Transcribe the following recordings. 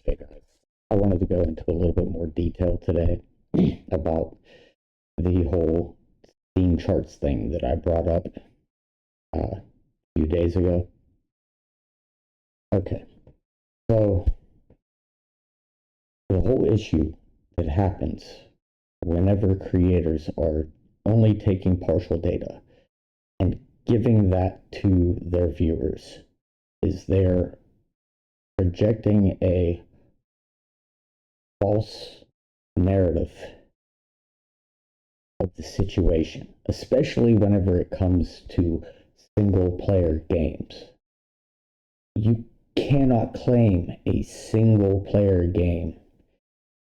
Okay, guys, I wanted to go into a little bit more detail today about the whole Steam charts thing that I brought up a few days ago. Okay, so the whole issue that happens whenever creators are only taking partial data and giving that to their viewers is they're projecting a false narrative of the situation, especially whenever it comes to single player games. You cannot claim a single player game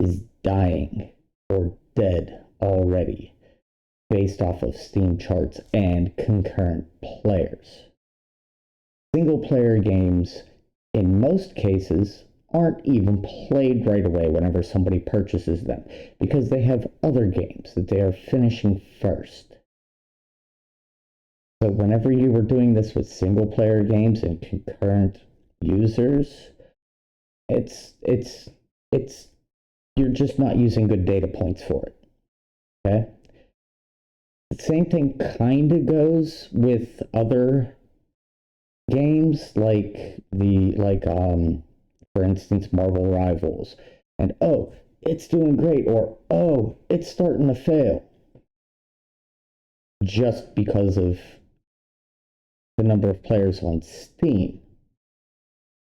is dying or dead already based off of Steam charts and concurrent players. Single player games, in most cases, aren't even played right away whenever somebody purchases them because they have other games that they are finishing first. So whenever you were doing this with single player games and concurrent users, it's you're just not using good data points for it. Okay? The same thing kind of goes with other games like for instance, Marvel Rivals, and oh, it's doing great, or oh, it's starting to fail, just because of the number of players on Steam.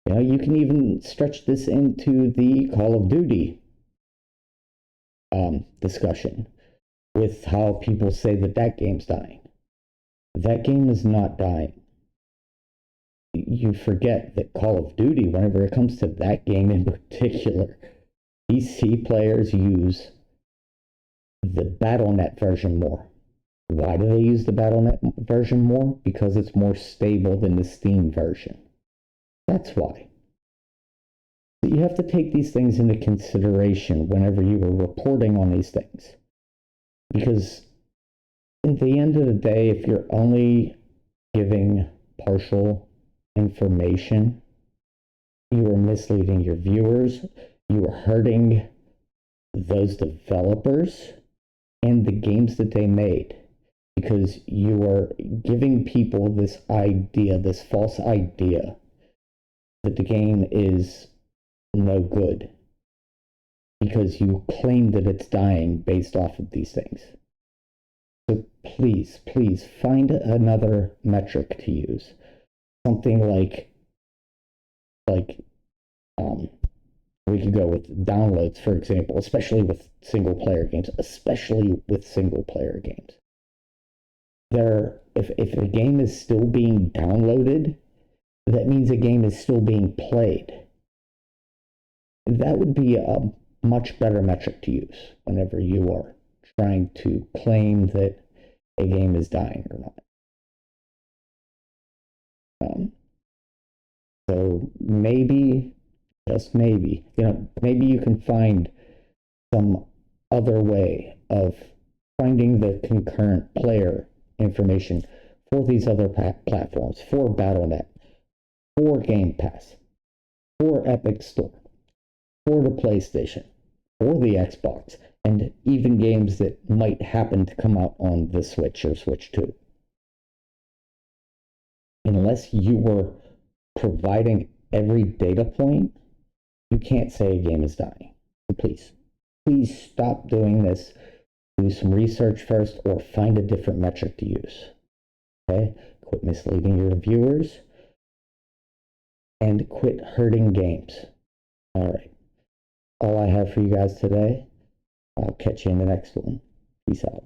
You know, you can even stretch this into the Call of Duty discussion with how people say that game's dying. That game is not dying. You forget that Call of Duty, whenever it comes to that game in particular, PC players use the Battle.net version more. Why do they use the Battle.net version more? Because it's more stable than the Steam version. That's why. You have to take these things into consideration whenever you are reporting on these things. Because at the end of the day, if you're only giving partial information, you are misleading your viewers, you are hurting those developers and the games that they made, because you are giving people this idea, this false idea, that the game is no good because you claim that it's dying based off of these things. So please find another metric to use. Something like we could go with downloads, for example, especially with single player games. If a game is still being downloaded, that means a game is still being played. That would be a much better metric to use whenever you are trying to claim that a game is dying or not. So maybe, just maybe, maybe you can find some other way of finding the concurrent player information for these other platforms, for Battle.net, for Game Pass, for Epic Store, for the PlayStation, for the Xbox, and even games that might happen to come out on the Switch or Switch 2. Unless you were providing every data point, you can't say a game is dying. So please stop doing this. Do some research first or find a different metric to use. Okay? Quit misleading your viewers and quit hurting games. All right. All I have for you guys today. I'll catch you in the next one. Peace out.